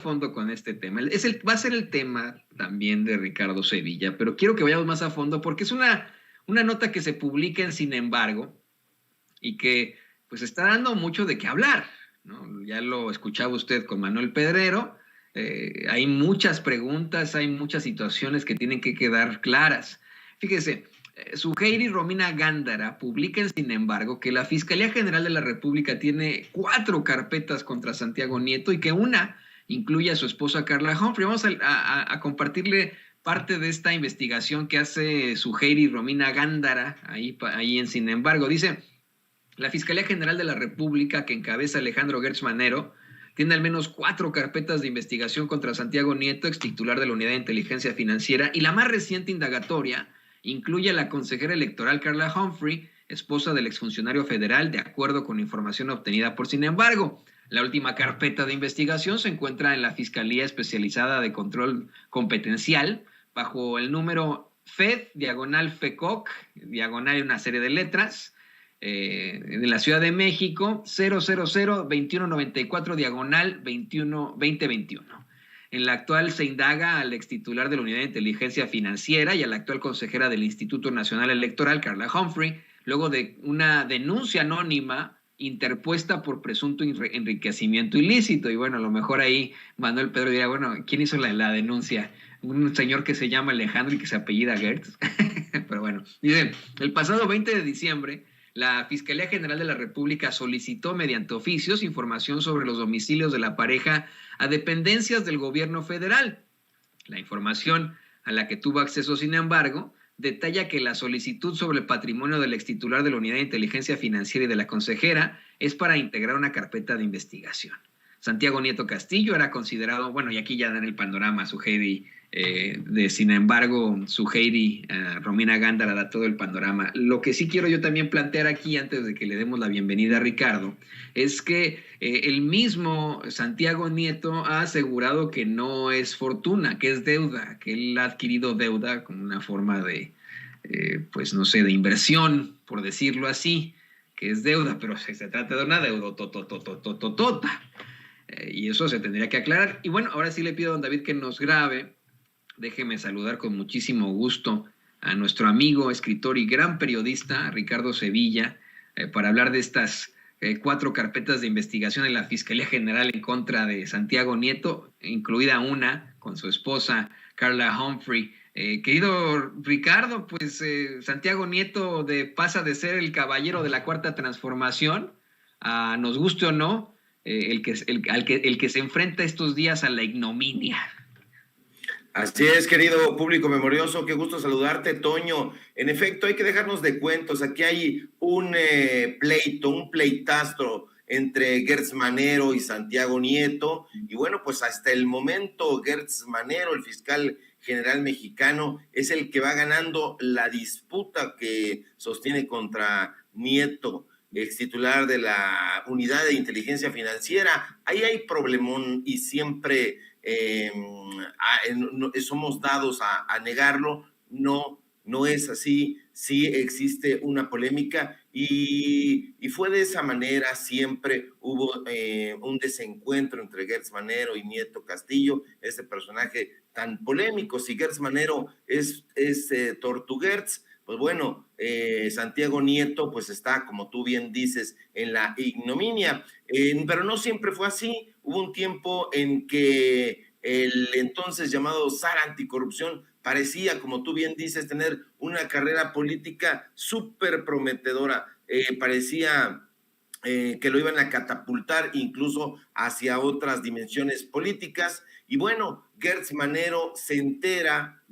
fondo con este tema. Va a ser el tema también de Ricardo Sevilla, pero quiero que vayamos más a fondo porque es una nota que se publica en Sin embargo y que pues está dando mucho de qué hablar, ¿no? Ya lo escuchaba usted con Manuel Pedrero, hay muchas preguntas, hay muchas situaciones que tienen que quedar claras. Fíjese, Suheiri Romina Gándara publica en Sin embargo que la Fiscalía General de la República tiene 4 carpetas contra Santiago Nieto y que una incluye a su esposa Carla Humphrey. Vamos a compartirle parte de esta investigación que hace Suheiri Romina Gándara ahí en Sin embargo. Dice: la Fiscalía General de la República, que encabeza Alejandro Gertz Manero, tiene al menos 4 carpetas de investigación contra Santiago Nieto, ex titular de la Unidad de Inteligencia Financiera, y la más reciente indagatoria incluye a la consejera electoral Carla Humphrey, esposa del exfuncionario federal, de acuerdo con información obtenida por Sin embargo. La última carpeta de investigación se encuentra en la Fiscalía Especializada de Control Competencial, bajo el número FED-FECOC, diagonal una serie de letras, en la Ciudad de México, 000-2194, diagonal 2021. En la actual se indaga al extitular de la Unidad de Inteligencia Financiera y a la actual consejera del Instituto Nacional Electoral, Carla Humphrey, luego de una denuncia anónima interpuesta por presunto enriquecimiento ilícito. Y bueno, a lo mejor ahí Manuel Pedro dirá, bueno, ¿quién hizo la denuncia? Un señor que se llama Alejandro y que se apellida Gertz. Pero bueno, dice, el pasado 20 de diciembre, la Fiscalía General de la República solicitó mediante oficios información sobre los domicilios de la pareja a dependencias del gobierno federal. La información a la que tuvo acceso, sin embargo, detalla que la solicitud sobre el patrimonio del extitular de la Unidad de Inteligencia Financiera y de la consejera es para integrar una carpeta de investigación. Santiago Nieto Castillo era considerado, bueno, y aquí ya dan el panorama, Suheiri, Sin embargo, Suheiri Romina Gándara da todo el panorama. Lo que sí quiero yo también plantear aquí, antes de que le demos la bienvenida a Ricardo, es que el mismo Santiago Nieto ha asegurado que no es fortuna, que es deuda, que él ha adquirido deuda como una forma de, pues no sé, de inversión, por decirlo así, que es deuda, pero se trata de una deuda totototototota. Y eso se tendría que aclarar. Y bueno, ahora sí le pido a don David que nos grabe. Déjeme saludar con muchísimo gusto a nuestro amigo, escritor y gran periodista, Ricardo Sevilla, para hablar de estas 4 carpetas de investigación en la Fiscalía General en contra de Santiago Nieto, incluida una con su esposa, Carla Humphrey. Querido Ricardo, pues Santiago Nieto pasa de ser el caballero de la Cuarta Transformación a, nos guste o no, el que se enfrenta estos días a la ignominia. Así es, querido público memorioso, qué gusto saludarte, Toño. En efecto, hay que dejarnos de cuentos. Aquí hay un pleitazo entre Gertz Manero y Santiago Nieto. Y bueno, pues hasta el momento Gertz Manero, el fiscal general mexicano, es el que va ganando la disputa que sostiene contra Nieto, ex titular de la Unidad de Inteligencia Financiera. Ahí hay problemón y siempre somos dados a negarlo. No es así. Sí existe una polémica y fue de esa manera. Siempre hubo un desencuentro entre Gertz Manero y Nieto Castillo, ese personaje tan polémico. Si Gertz Manero es Tortuguertz, pues bueno, Santiago Nieto pues está, como tú bien dices, en la ignominia, pero no siempre fue así. Hubo un tiempo en que el entonces llamado SAR Anticorrupción parecía, como tú bien dices, tener una carrera política súper prometedora. Parecía que lo iban a catapultar incluso hacia otras dimensiones políticas. Y bueno, Gertz Manero se entera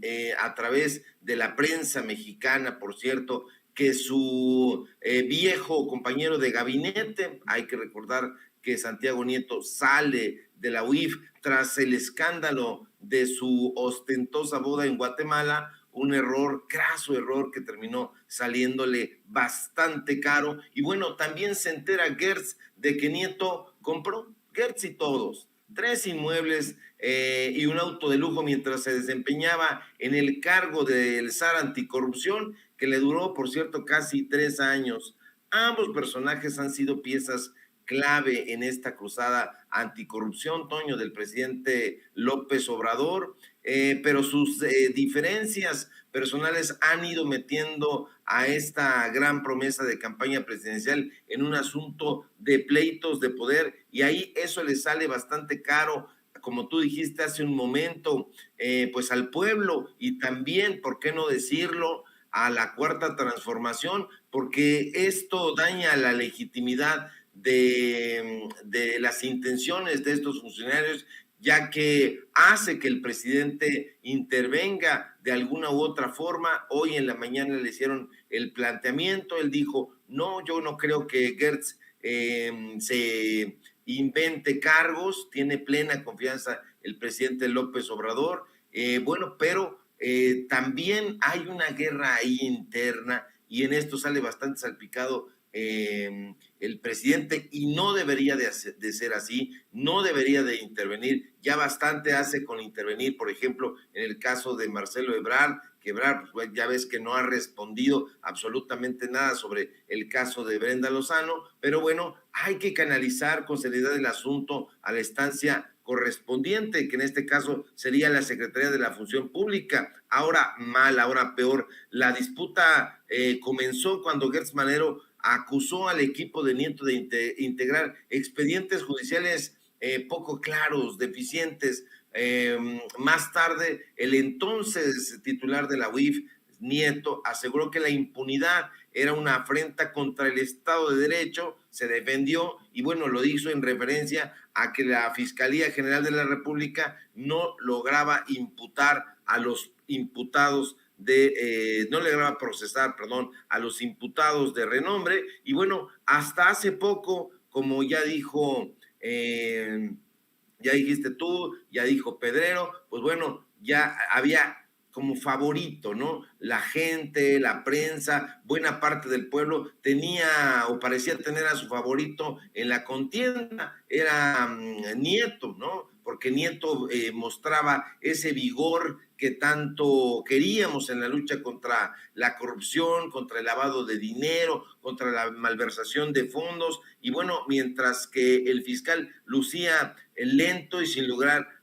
a través de la prensa mexicana, por cierto, que su viejo compañero de gabinete, hay que recordar que Santiago Nieto sale de la UIF tras el escándalo de su ostentosa boda en Guatemala, un error, craso error que terminó saliéndole bastante caro. Y bueno, también se entera Gertz de que Nieto compró, Gertz y todos, 3 inmuebles y un auto de lujo mientras se desempeñaba en el cargo del SAR Anticorrupción, que le duró, por cierto, casi 3 años. Ambos personajes han sido piezas clave en esta cruzada anticorrupción, Toño, del presidente López Obrador, pero sus diferencias personales han ido metiendo a esta gran promesa de campaña presidencial en un asunto de pleitos de poder, y ahí eso le sale bastante caro, como tú dijiste hace un momento, pues al pueblo, y también, ¿por qué no decirlo?, a la Cuarta Transformación, porque esto daña la legitimidad de las intenciones de estos funcionarios, ya que hace que el presidente intervenga de alguna u otra forma. Hoy en la mañana le hicieron el planteamiento, él dijo, no, yo no creo que Gertz se invente cargos, tiene plena confianza el presidente López Obrador, bueno, pero también hay una guerra ahí interna, y en esto sale bastante salpicado el presidente, y no debería de ser así, no debería de intervenir, ya bastante hace con intervenir, por ejemplo, en el caso de Marcelo Ebrard, que Ebrard, pues, ya ves que no ha respondido absolutamente nada sobre el caso de Brenda Lozano, pero bueno, hay que canalizar con seriedad el asunto a la instancia correspondiente, que en este caso sería la Secretaría de la Función Pública. Ahora mal, ahora peor. La disputa comenzó cuando Gertz Manero acusó al equipo de Nieto de integrar expedientes judiciales poco claros, deficientes. Más tarde, el entonces titular de la UIF, Nieto, aseguró que la impunidad era una afrenta contra el Estado de Derecho, se defendió, y bueno, lo hizo en referencia a que la Fiscalía General de la República no lograba imputar a los imputados no le lograba procesar, perdón, a los imputados de renombre. Y bueno, hasta hace poco, como ya dijo, ya dijiste tú, ya dijo Pedrero, pues bueno, ya había como favorito, ¿no? La gente, la prensa, buena parte del pueblo tenía o parecía tener a su favorito en la contienda, era Nieto, ¿no? Porque Nieto mostraba ese vigor que tanto queríamos en la lucha contra la corrupción, contra el lavado de dinero, contra la malversación de fondos, y bueno, mientras que el fiscal lucía lento y sin lograr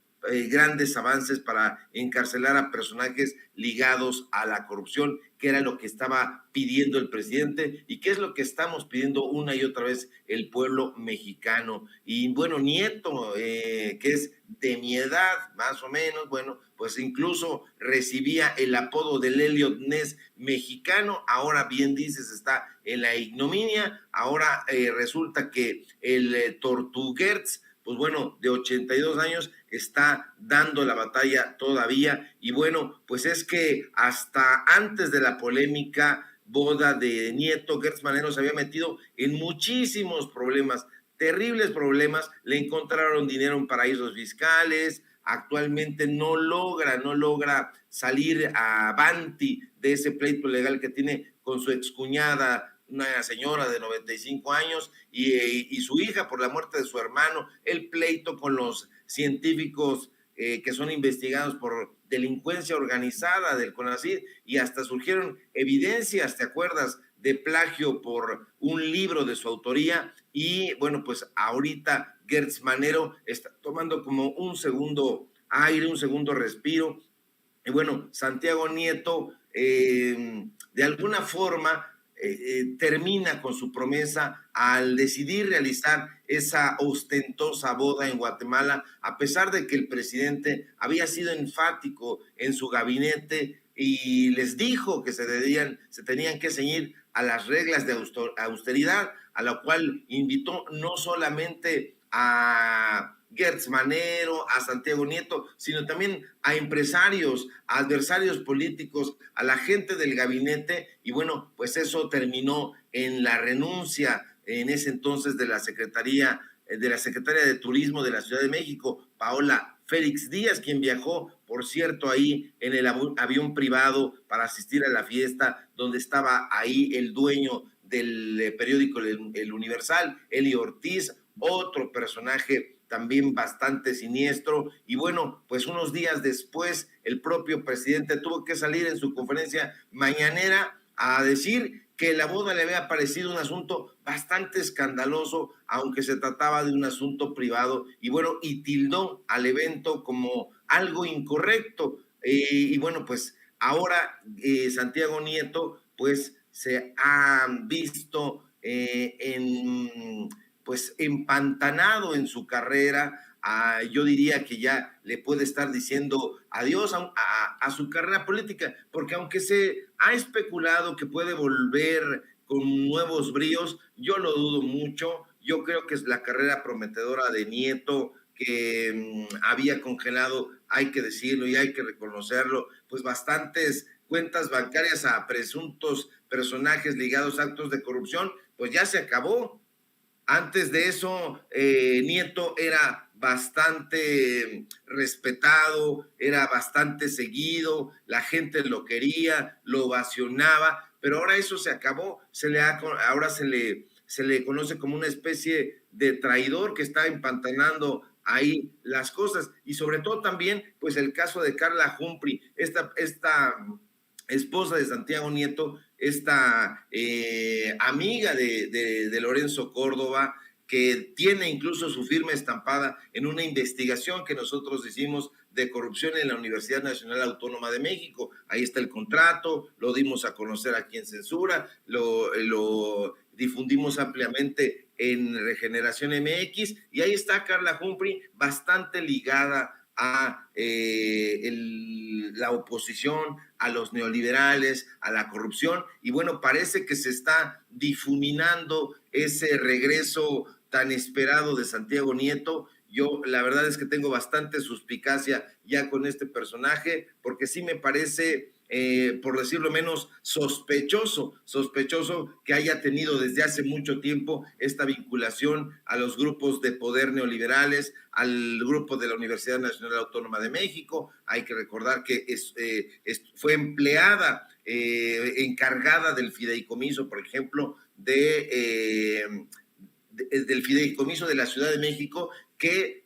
grandes avances para encarcelar a personajes ligados a la corrupción, que era lo que estaba pidiendo el presidente y que es lo que estamos pidiendo una y otra vez el pueblo mexicano. Y bueno, Nieto, que es de mi edad, más o menos, bueno, pues incluso recibía el apodo del Elliot Ness mexicano, ahora bien dices, está en la ignominia, ahora resulta que el Tortuguerz, pues bueno, de 82 años, está dando la batalla todavía. Y bueno, pues es que hasta antes de la polémica boda de Nieto, Gertz Manero se había metido en muchísimos problemas, terribles problemas. Le encontraron dinero en paraísos fiscales, actualmente no logra salir avanti de ese pleito legal que tiene con su excuñada, una señora de 95 años, y su hija por la muerte de su hermano, el pleito con los científicos que son investigados por delincuencia organizada del CONACYT, y hasta surgieron evidencias, ¿te acuerdas?, de plagio por un libro de su autoría. Y bueno, pues ahorita Gertz Manero está tomando como un segundo aire, un segundo respiro. Y bueno, Santiago Nieto, de alguna forma, termina con su promesa al decidir realizar esa ostentosa boda en Guatemala, a pesar de que el presidente había sido enfático en su gabinete y les dijo que se tenían que ceñir a las reglas de austeridad, a la cual invitó no solamente a Gertz Manero, a Santiago Nieto, sino también a empresarios, a adversarios políticos, a la gente del gabinete. Y bueno, pues eso terminó en la renuncia en ese entonces de la secretaria de Turismo de la Ciudad de México, Paola Félix Díaz, quien viajó, por cierto, ahí en el avión privado para asistir a la fiesta, donde estaba ahí el dueño del periódico El Universal, Eli Ortiz, otro personaje también bastante siniestro. Y bueno, pues unos días después el propio presidente tuvo que salir en su conferencia mañanera a decir que la boda le había parecido un asunto bastante escandaloso, aunque se trataba de un asunto privado, y bueno, y tildó al evento como algo incorrecto. Y bueno, pues ahora Santiago Nieto, pues se ha visto pues empantanado en su carrera. Yo diría que ya le puede estar diciendo adiós a su carrera política, porque aunque se ha especulado que puede volver con nuevos bríos, yo lo dudo mucho. Yo creo que es la carrera prometedora de Nieto que había congelado, hay que decirlo y hay que reconocerlo, pues bastantes cuentas bancarias a presuntos personajes ligados a actos de corrupción, pues ya se acabó. Antes de eso, Nieto era bastante respetado, era bastante seguido, la gente lo quería, lo ovacionaba, pero ahora eso se acabó, ahora se le conoce como una especie de traidor que está empantanando ahí las cosas. Y sobre todo también, pues el caso de Carla Humphrey, esta esposa de Santiago Nieto, esta amiga de Lorenzo Córdoba, que tiene incluso su firma estampada en una investigación que nosotros hicimos de corrupción en la Universidad Nacional Autónoma de México. Ahí está el contrato, lo dimos a conocer aquí en Censura, lo difundimos ampliamente en Regeneración MX, y ahí está Carla Humphrey, bastante ligada a la oposición, a los neoliberales, a la corrupción, y bueno, parece que se está difuminando ese regreso tan esperado de Santiago Nieto. Yo la verdad es que tengo bastante suspicacia ya con este personaje, porque sí me parece, por decirlo menos, sospechoso que haya tenido desde hace mucho tiempo esta vinculación a los grupos de poder neoliberales, al grupo de la Universidad Nacional Autónoma de México. Hay que recordar que fue empleada, encargada del fideicomiso, por ejemplo, del fideicomiso de la Ciudad de México, que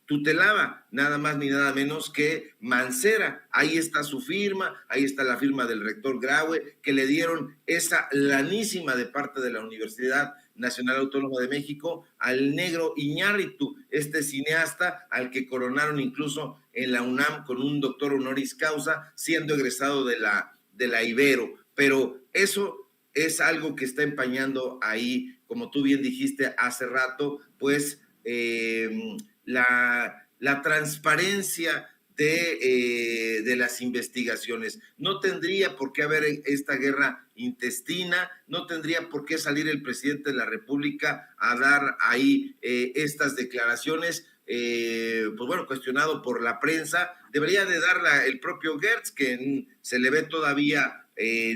tutelaba nada más ni nada menos que Mancera. Ahí está su firma, ahí está la firma del rector Graue, que le dieron esa lanísima de parte de la Universidad Nacional Autónoma de México al negro Iñárritu, este cineasta al que coronaron incluso en la UNAM con un doctor honoris causa, siendo egresado de la Ibero. Pero eso es algo que está empañando ahí, como tú bien dijiste hace rato, pues la transparencia de las investigaciones. No tendría por qué haber esta guerra intestina, no tendría por qué salir el presidente de la República a dar ahí estas declaraciones, pues bueno, cuestionado por la prensa. Debería de darla el propio Gertz, que se le ve todavía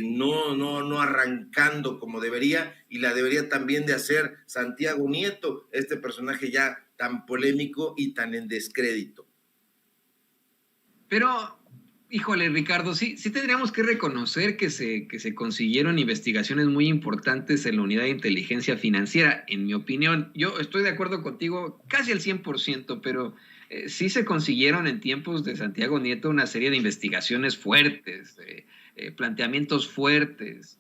no arrancando como debería, y la debería también de hacer Santiago Nieto, este personaje ya tan polémico y tan en descrédito. Pero, híjole, Ricardo, sí tendríamos que reconocer que se consiguieron investigaciones muy importantes en la unidad de inteligencia financiera, en mi opinión. Yo estoy de acuerdo contigo casi al 100%, pero sí se consiguieron en tiempos de Santiago Nieto una serie de investigaciones fuertes, planteamientos fuertes.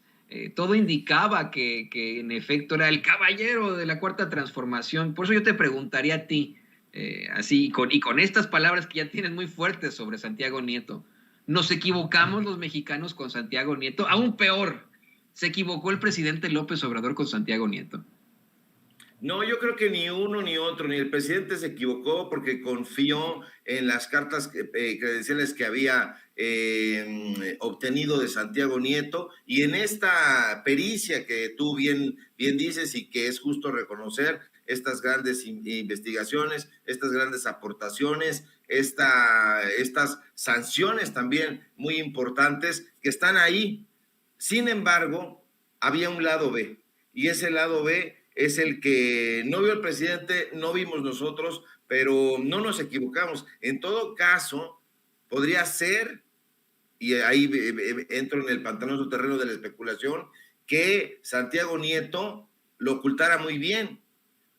Todo indicaba que en efecto era el caballero de la Cuarta Transformación. Por eso yo te preguntaría a ti, así, y con estas palabras que ya tienes muy fuertes sobre Santiago Nieto, ¿nos equivocamos los mexicanos con Santiago Nieto? Aún peor, ¿se equivocó el presidente López Obrador con Santiago Nieto? No, yo creo que ni uno ni otro, ni el presidente se equivocó porque confió en las cartas credenciales que había obtenido de Santiago Nieto, y en esta pericia que tú bien dices y que es justo reconocer, estas grandes investigaciones, estas grandes aportaciones, estas sanciones también muy importantes que están ahí. Sin embargo, había un lado B, y ese lado B es el que no vio el presidente, no vimos nosotros, pero no nos equivocamos. En todo caso, podría ser, y ahí entro en el pantanoso terreno de la especulación, que Santiago Nieto lo ocultara muy bien,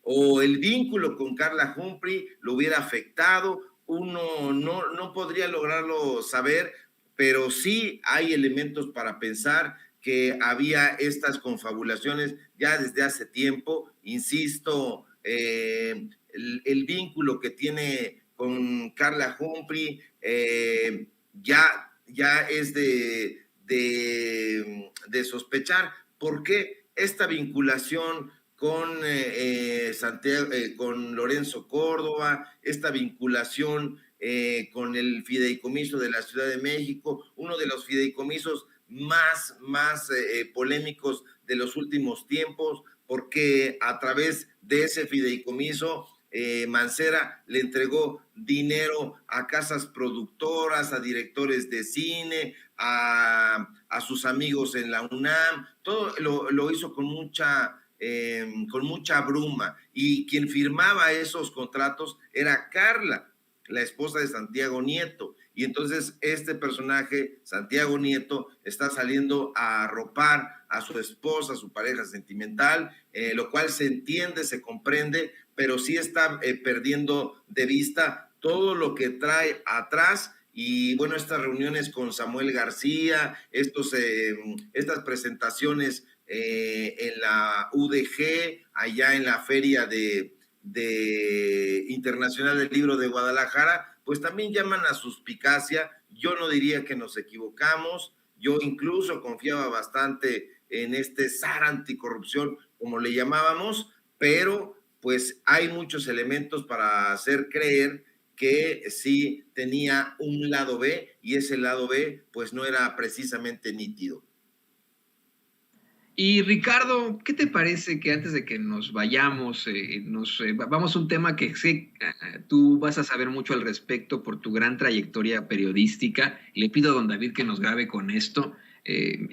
o el vínculo con Carla Humphrey lo hubiera afectado. Uno no podría lograrlo saber, pero sí hay elementos para pensar que había estas confabulaciones ya desde hace tiempo. Insisto, el vínculo que tiene con Carla Humphrey ya es de sospechar. ¿Por qué esta vinculación con Santiago, con Lorenzo Córdoba, esta vinculación con el fideicomiso de la Ciudad de México, uno de los fideicomisos más polémicos de los últimos tiempos, porque a través de ese fideicomiso Mancera le entregó dinero a casas productoras, a directores de cine, a sus amigos en la UNAM, todo lo hizo con mucha bruma, y quien firmaba esos contratos era Carla, la esposa de Santiago Nieto, y entonces este personaje, Santiago Nieto, está saliendo a arropar a su esposa, a su pareja sentimental, lo cual se entiende, se comprende, pero sí está perdiendo de vista todo lo que trae atrás. Y bueno, estas reuniones con Samuel García, estas presentaciones en la UDG, allá en la Feria Internacional del Libro de Guadalajara, pues también llaman a suspicacia. Yo no diría que nos equivocamos, yo incluso confiaba bastante en este SAR anticorrupción, como le llamábamos, pero pues hay muchos elementos para hacer creer que sí tenía un lado B, y ese lado B pues no era precisamente nítido. Y Ricardo, ¿qué te parece que antes de que nos vayamos, vamos a un tema que sé tú vas a saber mucho al respecto por tu gran trayectoria periodística? Le pido a don David que nos grabe con esto.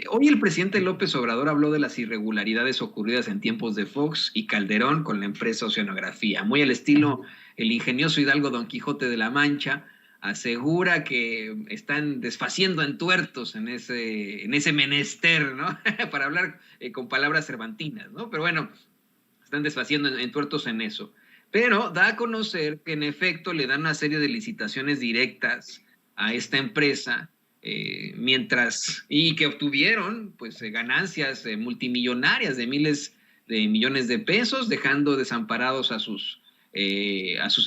Hoy el presidente López Obrador habló de las irregularidades ocurridas en tiempos de Fox y Calderón con la empresa Oceanografía, muy al estilo el ingenioso hidalgo Don Quijote de la Mancha. Asegura que están desfaciendo entuertos en ese menester, ¿no? Para hablar con palabras cervantinas, ¿no? Pero bueno, están desfaciendo entuertos en eso. Pero da a conocer que en efecto le dan una serie de licitaciones directas a esta empresa, y que obtuvieron pues ganancias multimillonarias de miles de millones de pesos, dejando desamparados a sus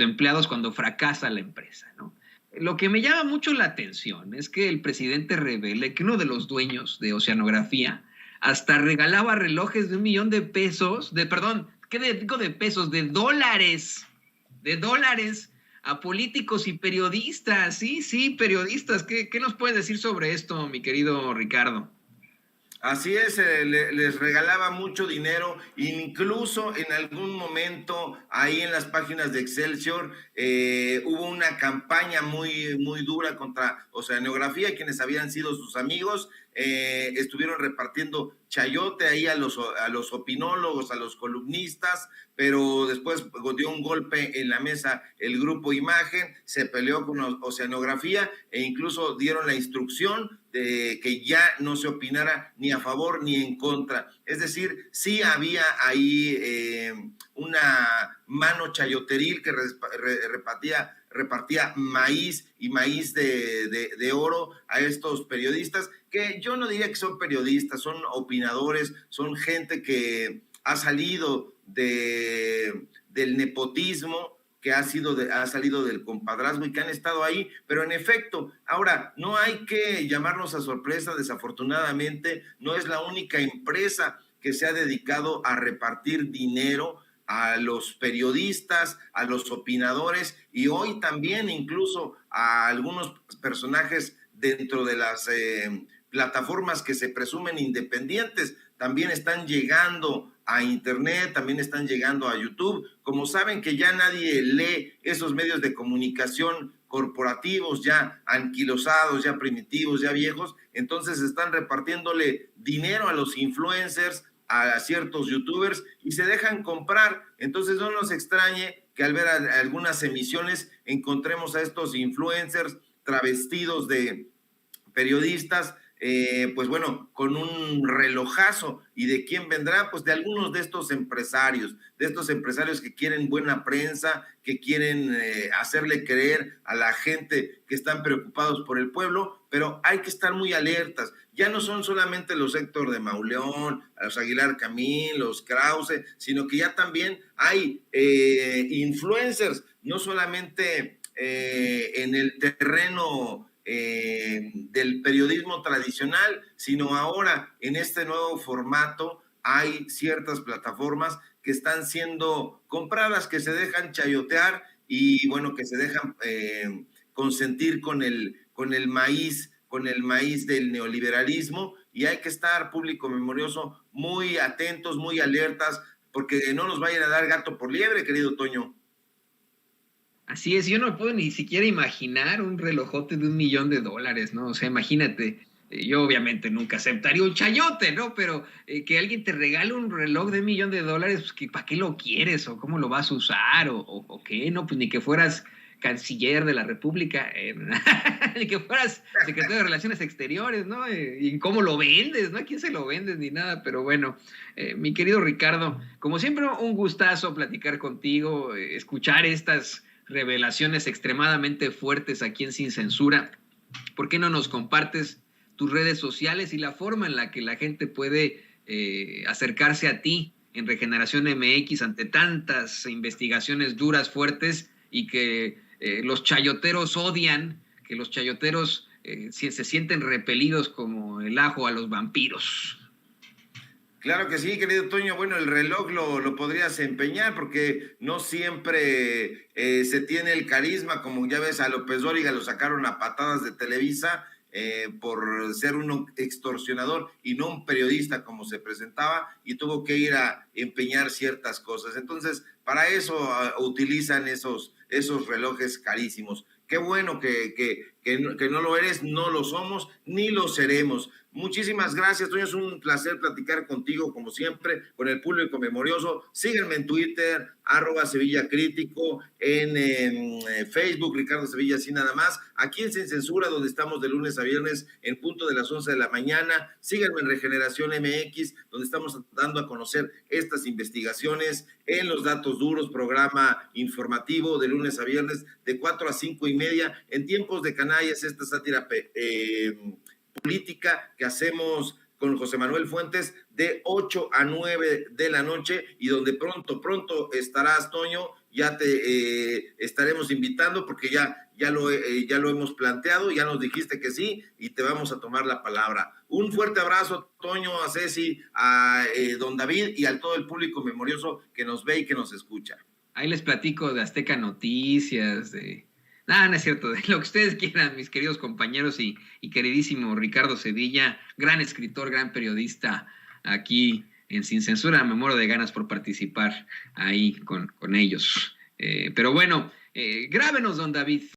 empleados cuando fracasa la empresa, ¿no? Lo que me llama mucho la atención es que el presidente revele que uno de los dueños de Oceanografía hasta regalaba relojes de $1 millón de pesos, de dólares a políticos y periodistas. Sí, periodistas. ¿Qué nos puedes decir sobre esto, mi querido Ricardo? Así es, les regalaba mucho dinero, incluso en algún momento ahí en las páginas de Excelsior hubo una campaña muy dura contra Oceanografía, quienes habían sido sus amigos, estuvieron repartiendo chayote ahí a los opinólogos, a los columnistas, pero después dio un golpe en la mesa el grupo Imagen, se peleó con Oceanografía e incluso dieron la instrucción de que ya no se opinara ni a favor ni en contra. Es decir, sí había ahí una mano chayoteril que repartía maíz y maíz de oro a estos periodistas, que yo no diría que son periodistas, son opinadores, son gente que ha salido del nepotismo, que ha salido del compadrazgo y que han estado ahí, pero en efecto, ahora, no hay que llamarnos a sorpresa, desafortunadamente, no es la única empresa que se ha dedicado a repartir dinero a los periodistas, a los opinadores, y hoy también incluso a algunos personajes dentro de las plataformas que se presumen independientes, también están llegando a internet, también están llegando a YouTube. Como saben que ya nadie lee esos medios de comunicación corporativos, ya anquilosados, ya primitivos, ya viejos, entonces están repartiéndole dinero a los influencers, a ciertos youtubers, y se dejan comprar. Entonces no nos extrañe que al ver algunas emisiones encontremos a estos influencers travestidos de periodistas, pues bueno, con un relojazo. ¿Y de quién vendrá? Pues de algunos de estos empresarios que quieren buena prensa, que quieren hacerle creer a la gente que están preocupados por el pueblo, pero hay que estar muy alertas. Ya no son solamente los Héctor de Mauleón, los Aguilar Camín, los Krause, sino que ya también hay influencers, no solamente en el terreno del periodismo tradicional, sino ahora en este nuevo formato hay ciertas plataformas que están siendo compradas, que se dejan chayotear y bueno, que se dejan consentir con el maíz del neoliberalismo, y hay que estar, público memorioso, muy atentos, muy alertas, porque no nos vayan a dar gato por liebre, querido Toño. Así es, yo no puedo ni siquiera imaginar un relojote de $1,000,000, ¿no? O sea, imagínate, yo obviamente nunca aceptaría un chayote, ¿no? Pero que alguien te regale un reloj de $1,000,000, pues, ¿para qué lo quieres? ¿O cómo lo vas a usar? ¿O qué? No, pues ni que fueras canciller de la República, ni que fueras secretario de Relaciones Exteriores, ¿no? Y cómo lo vendes, ¿no? ¿A quién se lo vendes? Ni nada, pero bueno, mi querido Ricardo, como siempre, un gustazo platicar contigo, escuchar estas revelaciones extremadamente fuertes aquí en Sin Censura. ¿Por qué no nos compartes tus redes sociales y la forma en la que la gente puede acercarse a ti en Regeneración MX ante tantas investigaciones duras, fuertes, y que los chayoteros odian, que los chayoteros se sienten repelidos como el ajo a los vampiros? Claro que sí, querido Toño. Bueno, el reloj lo podrías empeñar porque no siempre se tiene el carisma, como ya ves a López Dóriga lo sacaron a patadas de Televisa por ser un extorsionador y no un periodista como se presentaba, y tuvo que ir a empeñar ciertas cosas. Entonces, para eso utilizan esos relojes carísimos. Qué bueno que no lo eres, no lo somos, ni lo seremos. Muchísimas gracias, Toño. Es un placer platicar contigo, como siempre, con el público memorioso. Síganme en Twitter, @Sevilla Crítico, en Facebook, Ricardo Sevilla, así nada más. Aquí en Sin Censura, donde estamos de lunes a viernes, en punto de las 11 de la mañana. Síganme en Regeneración MX, donde estamos dando a conocer estas investigaciones en Los Datos Duros, programa informativo de lunes a viernes, de 4 a 5:30, en tiempos de canallas, esta sátira política que hacemos con José Manuel Fuentes de 8 a 9 de la noche, y donde pronto estarás, Toño. Ya te estaremos invitando porque ya lo hemos planteado, ya nos dijiste que sí y te vamos a tomar la palabra. Un fuerte abrazo, Toño, a Ceci, a don David y a todo el público memorioso que nos ve y que nos escucha. Ahí les platico de Azteca Noticias, de... Nada, no es cierto, de lo que ustedes quieran, mis queridos compañeros y queridísimo Ricardo Sevilla, gran escritor, gran periodista aquí en Sin Censura. Me muero de ganas por participar ahí con ellos. Pero bueno, grábenos, don David.